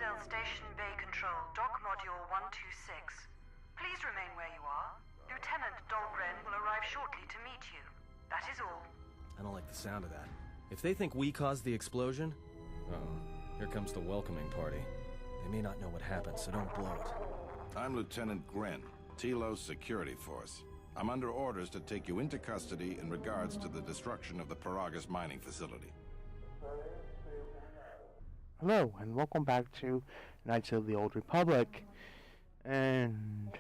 Citadel Station Bay Control, Dock Module 126. Please remain where you are. Lieutenant Dahlgren will arrive shortly to meet you. That is all. I don't like the sound of that. If they think we caused the explosion... Uh-oh. Here comes the welcoming party. They may not know what happened, so don't blow it. I'm Lieutenant Gren, Telos Security Force. I'm under orders to take you into custody in regards to the destruction of the Paragas mining facility. Hello, and welcome back to Knights of the Old Republic. And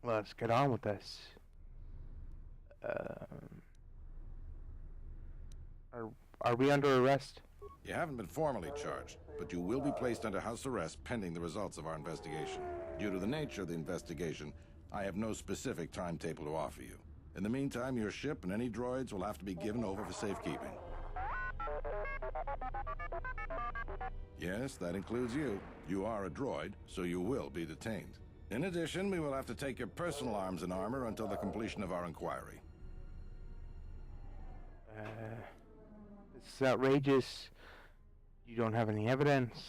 let's get on with this. Are we under arrest? You haven't been formally charged, but you will be placed under house arrest pending the results of our investigation. Due to the nature of the investigation, I have no specific timetable to offer you. In the meantime, your ship and any droids will have to be given over for safekeeping. Yes, that includes you. You are a droid, so you will be detained. In addition, we will have to take your personal arms and armor until the completion of our inquiry. This is outrageous. You don't have any evidence.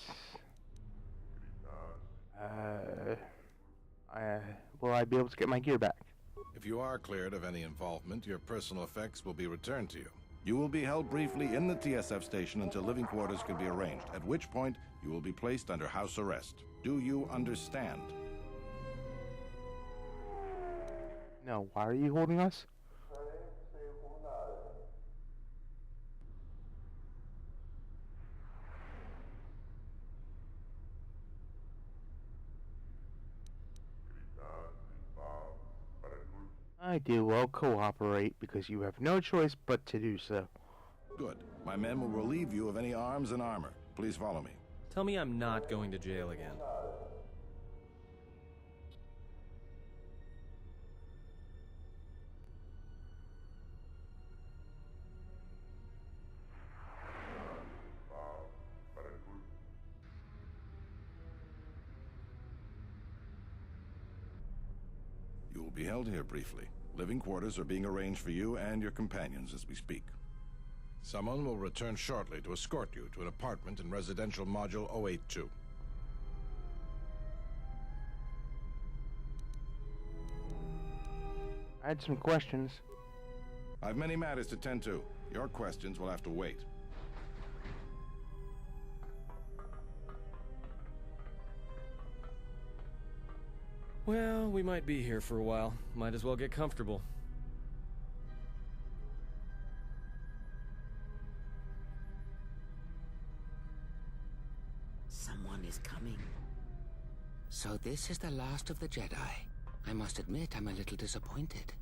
Will I be able to get my gear back? If you are cleared of any involvement, your personal effects will be returned to you. You will be held briefly in the TSF station until living quarters can be arranged, at which point you will be placed under house arrest. Do you understand? No, why are you holding us? I do well cooperate because you have no choice but to do so. Good. My men will relieve you of any arms and armor. Please follow me. Tell me I'm not going to jail again. You will be held here briefly. Living quarters are being arranged for you and your companions as we speak. Someone will return shortly to escort you to an apartment in Residential Module 082. I had some questions. I have many matters to tend to. Your questions will have to wait. Well, we might be here for a while. Might as well get comfortable. Someone is coming. So this is the last of the Jedi. I must admit, I'm a little disappointed.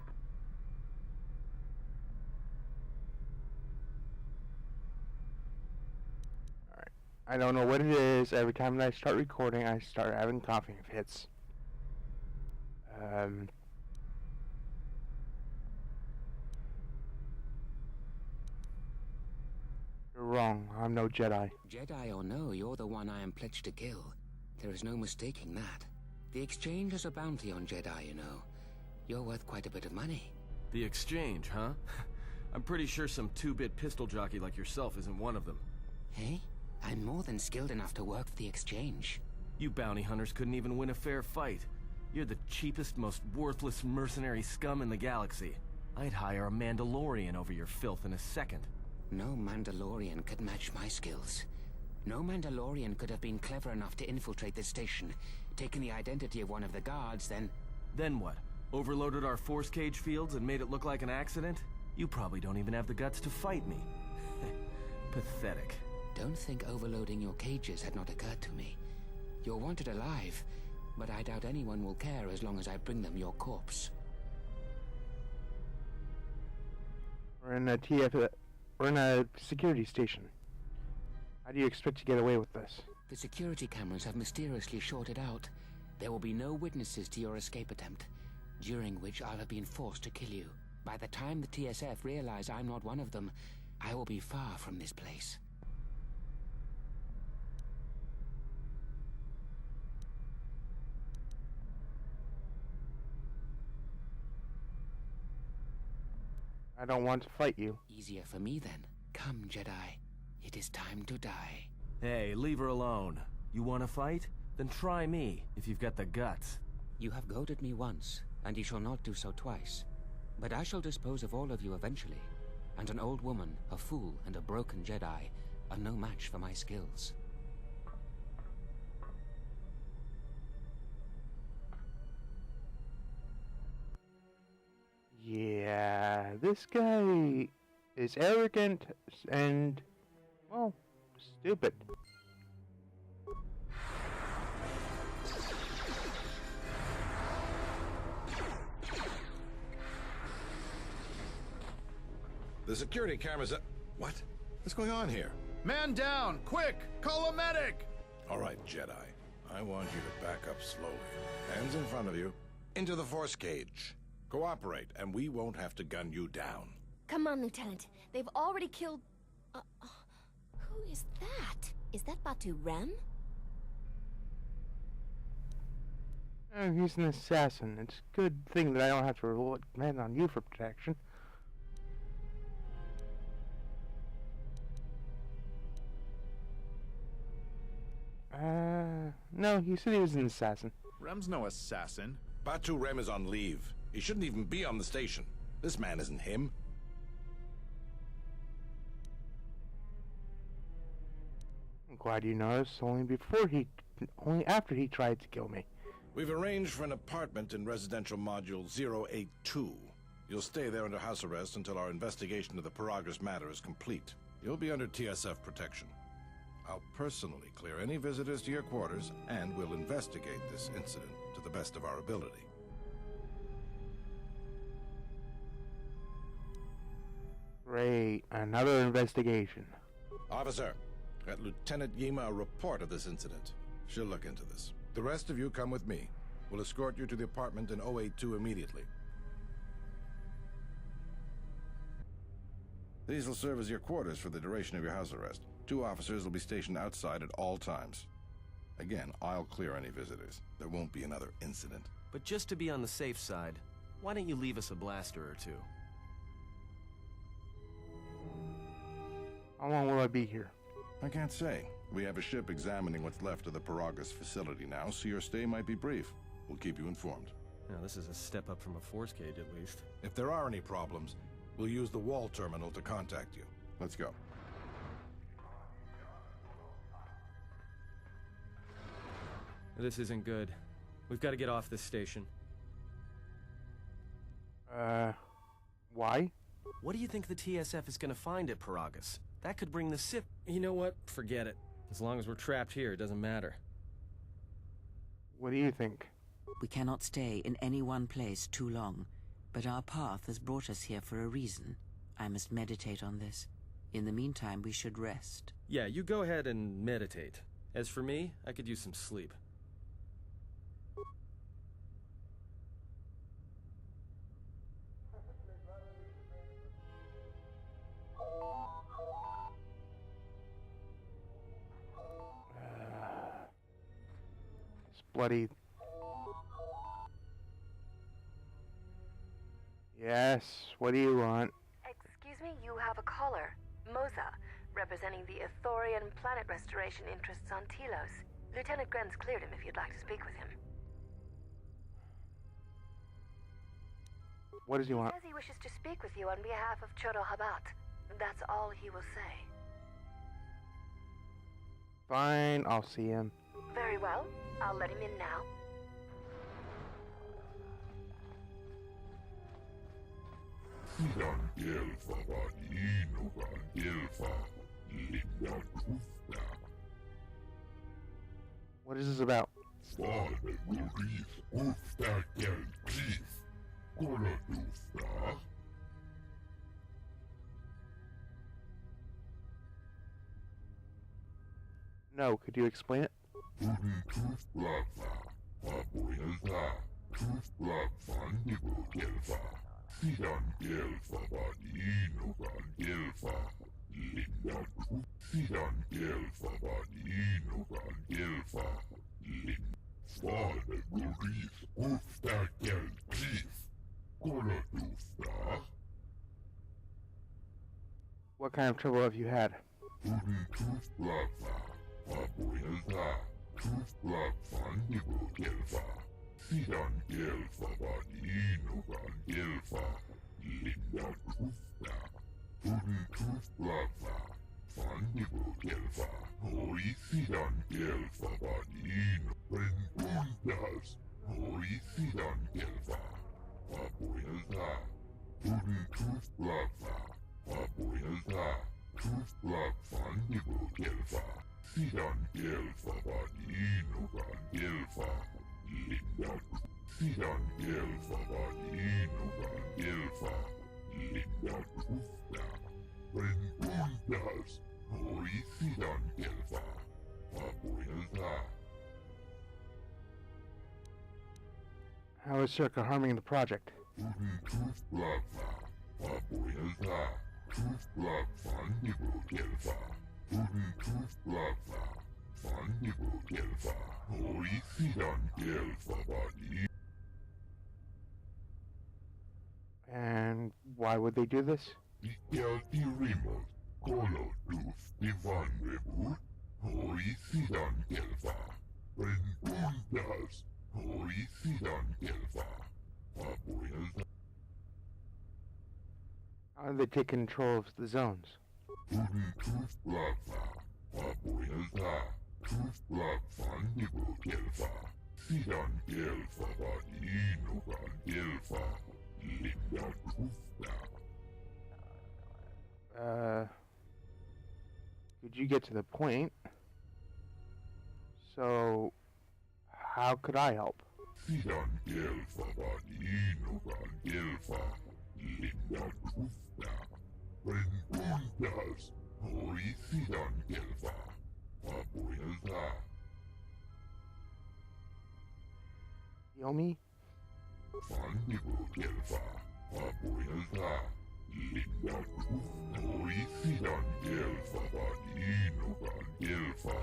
Alright. I don't know what it is. Every time I start recording, I start having coughing fits. You're wrong. I'm no Jedi. Jedi or no, you're the one I am pledged to kill. There is no mistaking that. The exchange is a bounty on Jedi, you know. You're worth quite a bit of money. The exchange, huh? I'm pretty sure some two-bit pistol jockey like yourself isn't one of them. Hey? I'm more than skilled enough to work for the exchange. You bounty hunters couldn't even win a fair fight. You're the cheapest, most worthless mercenary scum in the galaxy. I'd hire a Mandalorian over your filth in a second. No Mandalorian could match my skills. No Mandalorian could have been clever enough to infiltrate this station, taken the identity of one of the guards, then... Then what? Overloaded our force cage fields and made it look like an accident? You probably don't even have the guts to fight me. Pathetic. Don't think overloading your cages had not occurred to me. You're wanted alive, but I doubt anyone will care as long as I bring them your corpse. We're in a security station. How do you expect to get away with this? The security cameras have mysteriously shorted out. There will be no witnesses to your escape attempt, during which I'll have been forced to kill you. By the time the TSF realize I'm not one of them, I will be far from this place. I don't want to fight you. Easier for me then. Come, Jedi. It is time to die. Hey, leave her alone. You want to fight? Then try me, if you've got the guts. You have goaded me once, and you shall not do so twice. But I shall dispose of all of you eventually, and an old woman, a fool, and a broken Jedi are no match for my skills. Yeah, this guy is arrogant and, well, stupid. The security cameras are... What? What's going on here? Man down! Quick! Call a medic! All right, Jedi. I want you to back up slowly. Hands in front of you. Into the force cage. Cooperate, and we won't have to gun you down. Come on, Lieutenant. They've already killed... who is that? Is that Batu Rem? Oh, he's an assassin. It's a good thing that I don't have to depend on you for protection. No, he said he was an assassin. Rem's no assassin. Batu Rem is on leave. He shouldn't even be on the station. This man isn't him. I'm glad you noticed. Only after he tried to kill me. We've arranged for an apartment in residential module 082. You'll stay there under house arrest until our investigation of the Paragus matter is complete. You'll be under TSF protection. I'll personally clear any visitors to your quarters, and we'll investigate this incident to the best of our ability. Great, another investigation. Officer, get Lieutenant Yima a report of this incident. She'll look into this. The rest of you come with me. We'll escort you to the apartment in 082 immediately. These will serve as your quarters for the duration of your house arrest. 2 officers will be stationed outside at all times. Again, I'll clear any visitors. There won't be another incident. But just to be on the safe side, why don't you leave us a blaster or two? How long will I be here? I can't say. We have a ship examining what's left of the Paragus facility now, so your stay might be brief. We'll keep you informed. Now, this is a step up from a force cage, at least. If there are any problems, we'll use the wall terminal to contact you. Let's go. This isn't good. We've got to get off this station. Why? What do you think the TSF is going to find at Paragus? That could bring the Sith... You know what? Forget it. As long as we're trapped here, it doesn't matter. What do you think? We cannot stay in any one place too long, but our path has brought us here for a reason. I must meditate on this. In the meantime, we should rest. Yeah, you go ahead and meditate. As for me, I could use some sleep. Bloody... Yes, what do you want? Excuse me, you have a caller. Moza, representing the Ithorian planet restoration interests on Telos. Lieutenant Gren's cleared him if you'd like to speak with him. What does he want? He says he wishes to speak with you on behalf of Chodo Habat. That's all he will say. Fine, I'll see him. Very well. I'll let him in now. What is this about? No, could you explain it? What kind of trouble have you had? Abuelta, Tufla Fandibu Gelfa, Sidan Gelfa Badino Gelfa, Linda Tufla, Pudin Tuflafa, Fandibu Gelfa, Hoi Sidan Gelfa Badino, Renpundas, Hoi Sidan Gelfa, Abuelta, Pudin Tuflafa, Abuelta, Tufla Fandibu Gelfa, Sidan Gelfa Badino Gelfa, Linda Sidan Gelfa Badino Gelfa, Linda Tufla, Renpundas, Hoi Sidan Gelfa, Abuelta. How is Circa harming the project? Pudin Tuflafa, Abuelta, Tufla Fandibu Gelfa, Pudin Tuflafa, Fandibu Gelfa, Hoi Sidan Gelfa Badino. And why would they do this? Ikelti remote, Kolo Tuf Divan Reboot, Hoi Sidan Gelfa, Renpundas, Hoi Sidan Gelfa, Abuelta. How do they take control of the zones? Pudin Tuflafa, Abuelta, Tufla Fandibu Gelfa, Sidan Gelfa Badino Gelfa, Linda Tufla. Could you get to the point? So, how could I help? Sidan Gelfa Badino Gelfa, Linda Tufla, Renpundas, Hoi Sidan Gelfa, Abuelta. Yomi? Fandibu Gelfa, Abuelta, Linda Tufla, Hoi Sidan Gelfa Badino Gelfa.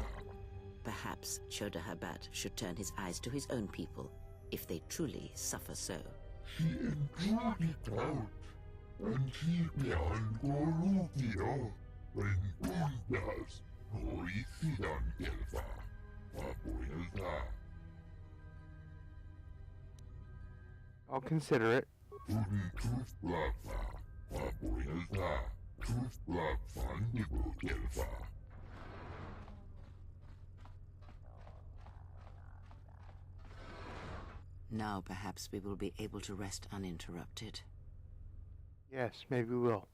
Perhaps Choda Habat should turn his eyes to his own people, if they truly suffer so. She enjoyed it out, and she behind Gorukio, Renpundas, Hoi Sidan Gelfa, Abuelta. I'll consider it. Pudin Tuflafa, Abuelta, Tufla Fandibu Gelfa. Now perhaps we will be able to rest uninterrupted. Yes, maybe we will.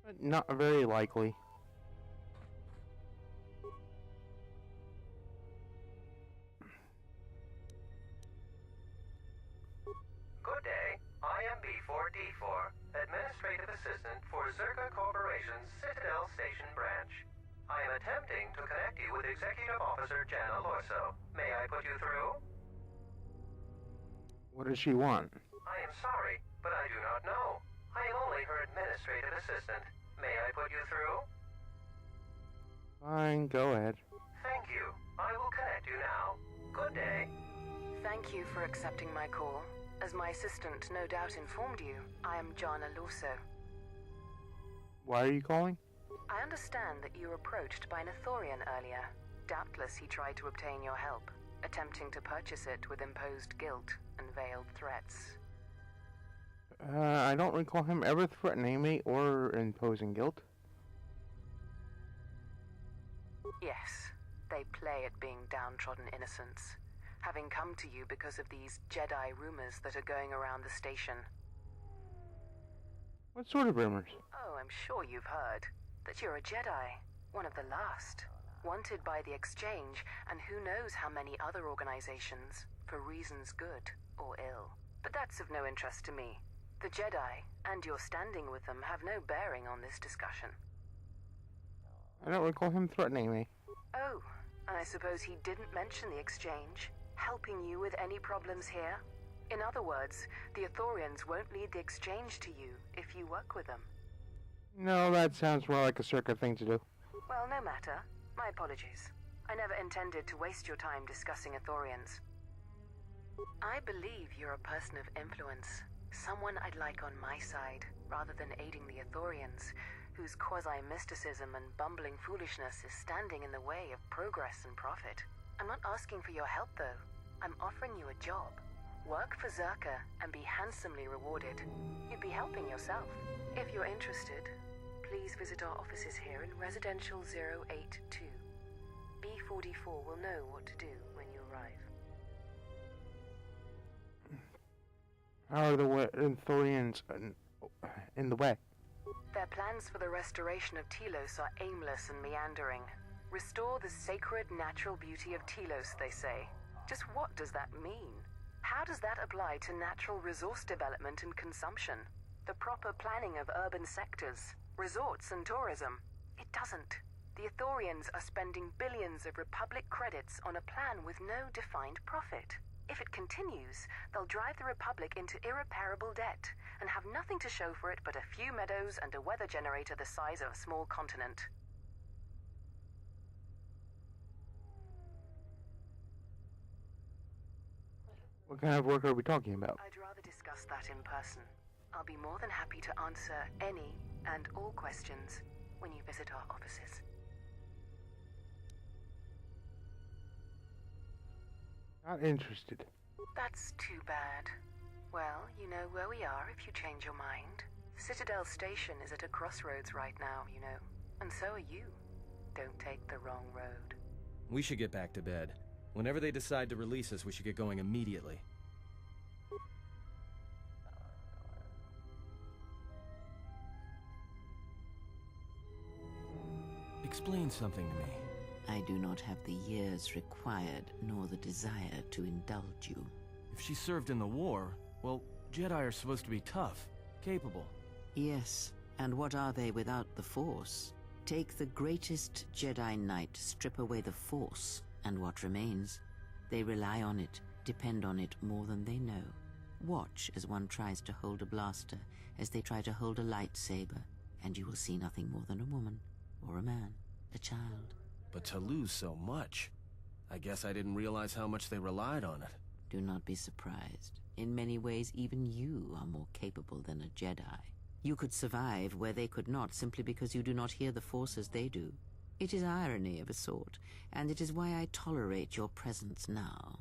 But not very likely. Good day. I am B4D4, Administrative Assistant for Zerka Corporation's Citadel Station branch. I am attempting to connect you with Executive Officer Jana Lorso. May I put you through? What does she want? I am sorry, but I do not know. I am only her administrative assistant. May I put you through? Fine, go ahead. Thank you. I will connect you now. Good day. Thank you for accepting my call. As my assistant no doubt informed you, I am Jana Lorso. Why are you calling? I understand that you were approached by an Ithorian earlier. Doubtless he tried to obtain your help, attempting to purchase it with imposed guilt and veiled threats. I don't recall him ever threatening me or imposing guilt. Yes, they play at being downtrodden innocents, having come to you because of these Jedi rumors that are going around the station. What sort of rumors? Oh, I'm sure you've heard that you're a Jedi, one of the last, wanted by the Exchange and who knows how many other organizations, for reasons good or ill. But that's of no interest to me. The Jedi, and your standing with them, have no bearing on this discussion. I don't recall him threatening me. Oh, and I suppose he didn't mention the Exchange, helping you with any problems here? In other words, the Ithorians won't lead the Exchange to you if you work with them. No, that sounds more like a Circa thing to do. Well, no matter. My apologies. I never intended to waste your time discussing Ithorians. I believe you're a person of influence, Someone I'd like on my side, rather than aiding the Ithorians, whose quasi-mysticism and bumbling foolishness is standing in the way of progress and profit. I'm not asking for your help, though. I'm offering you a job. Work for Zerka and be handsomely rewarded. You'd be helping yourself. If you're interested, please visit our offices here in Residential 082. B44 will know what to do when you arrive. How are the Ithorians in the way? Their plans for the restoration of Telos are aimless and meandering. Restore the sacred natural beauty of Telos, they say. Just what does that mean? How does that apply to natural resource development and consumption? The proper planning of urban sectors, resorts and tourism? It doesn't. The Ithorians are spending billions of Republic credits on a plan with no defined profit. If it continues, they'll drive the Republic into irreparable debt and have nothing to show for it but a few meadows and a weather generator the size of a small continent. What kind of work are we talking about? I'd rather discuss that in person. I'll be more than happy to answer any and all questions when you visit our offices. Not interested. That's too bad. Well, you know where we are if you change your mind. Citadel Station is at a crossroads right now, you know. And so are you. Don't take the wrong road. We should get back to bed. Whenever they decide to release us, we should get going immediately. Explain something to me. I do not have the years required, nor the desire to indulge you. If she served in the war, well, Jedi are supposed to be tough, capable. Yes, and what are they without the Force? Take the greatest Jedi Knight, strip away the Force, and what remains? They rely on it, depend on it more than they know. Watch as one tries to hold a blaster, as they try to hold a lightsaber, and you will see nothing more than a woman, or a man, a child. But to lose so much, I guess I didn't realize how much they relied on it. Do not be surprised. In many ways, even you are more capable than a Jedi. You could survive where they could not, simply because you do not hear the Force as they do. It is irony of a sort, and it is why I tolerate your presence now.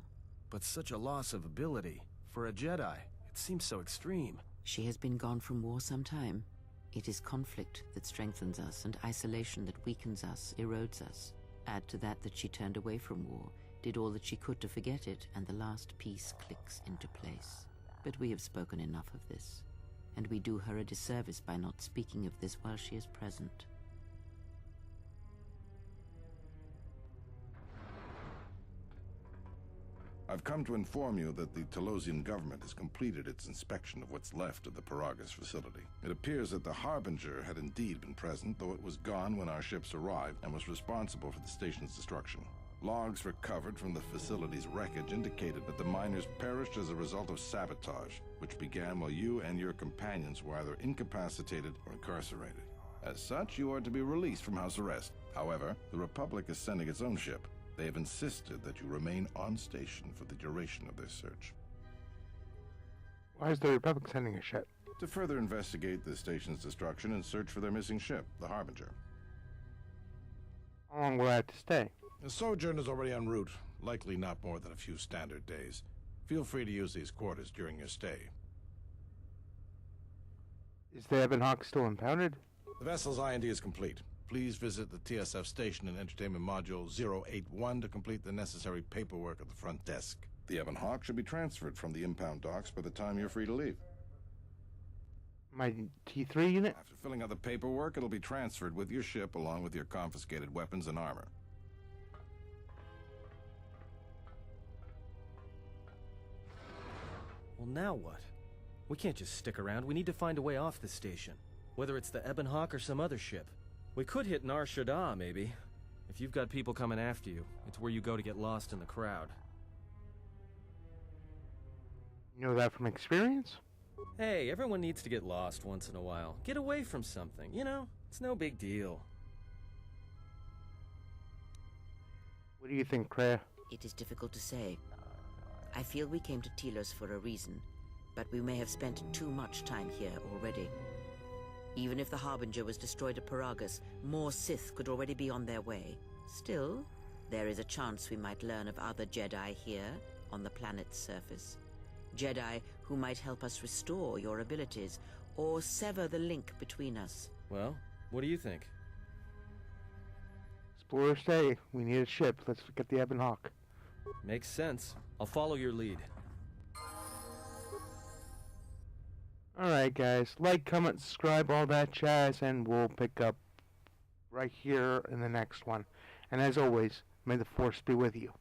But such a loss of ability, for a Jedi, it seems so extreme. She has been gone from war some time. It is conflict that strengthens us, and isolation that weakens us, erodes us. Add to that she turned away from war, did all that she could to forget it, and the last piece clicks into place. But we have spoken enough of this, and we do her a disservice by not speaking of this while she is present. I've come to inform you that the Telosian government has completed its inspection of what's left of the Paragus facility. It appears that the Harbinger had indeed been present, though it was gone when our ships arrived and was responsible for the station's destruction. Logs recovered from the facility's wreckage indicated that the miners perished as a result of sabotage, which began while you and your companions were either incapacitated or incarcerated. As such, you are to be released from house arrest. However, the Republic is sending its own ship. They have insisted that you remain on station for the duration of their search. Why is the Republic sending a ship? To further investigate the station's destruction and search for their missing ship, the Harbinger. How long will I have to stay? The sojourn is already en route, likely not more than a few standard days. Feel free to use these quarters during your stay. Is the Ebon Hawk still impounded? The vessel's IND is complete. Please visit the TSF station in Entertainment Module 081 to complete the necessary paperwork at the front desk. The Ebon Hawk should be transferred from the impound docks by the time you're free to leave. My T3 unit? After filling out the paperwork, it'll be transferred with your ship along with your confiscated weapons and armor. Well, now what? We can't just stick around. We need to find a way off the station. Whether it's the Ebon Hawk or some other ship. We could hit Nar Shaddaa, maybe. If you've got people coming after you, it's where you go to get lost in the crowd. You know that from experience? Hey, everyone needs to get lost once in a while. Get away from something, you know? It's no big deal. What do you think, Kreia? It is difficult to say. I feel we came to Telos for a reason. but we may have spent too much time here already. Even if the Harbinger was destroyed at Paragus, more Sith could already be on their way. Still, there is a chance we might learn of other Jedi here, on the planet's surface. Jedi who might help us restore your abilities, or sever the link between us. Well, what do you think? Explorers say we need a ship. Let's get the Ebon Hawk. Makes sense. I'll follow your lead. Alright guys, like, comment, subscribe, all that jazz, and we'll pick up right here in the next one. And as always, may the Force be with you.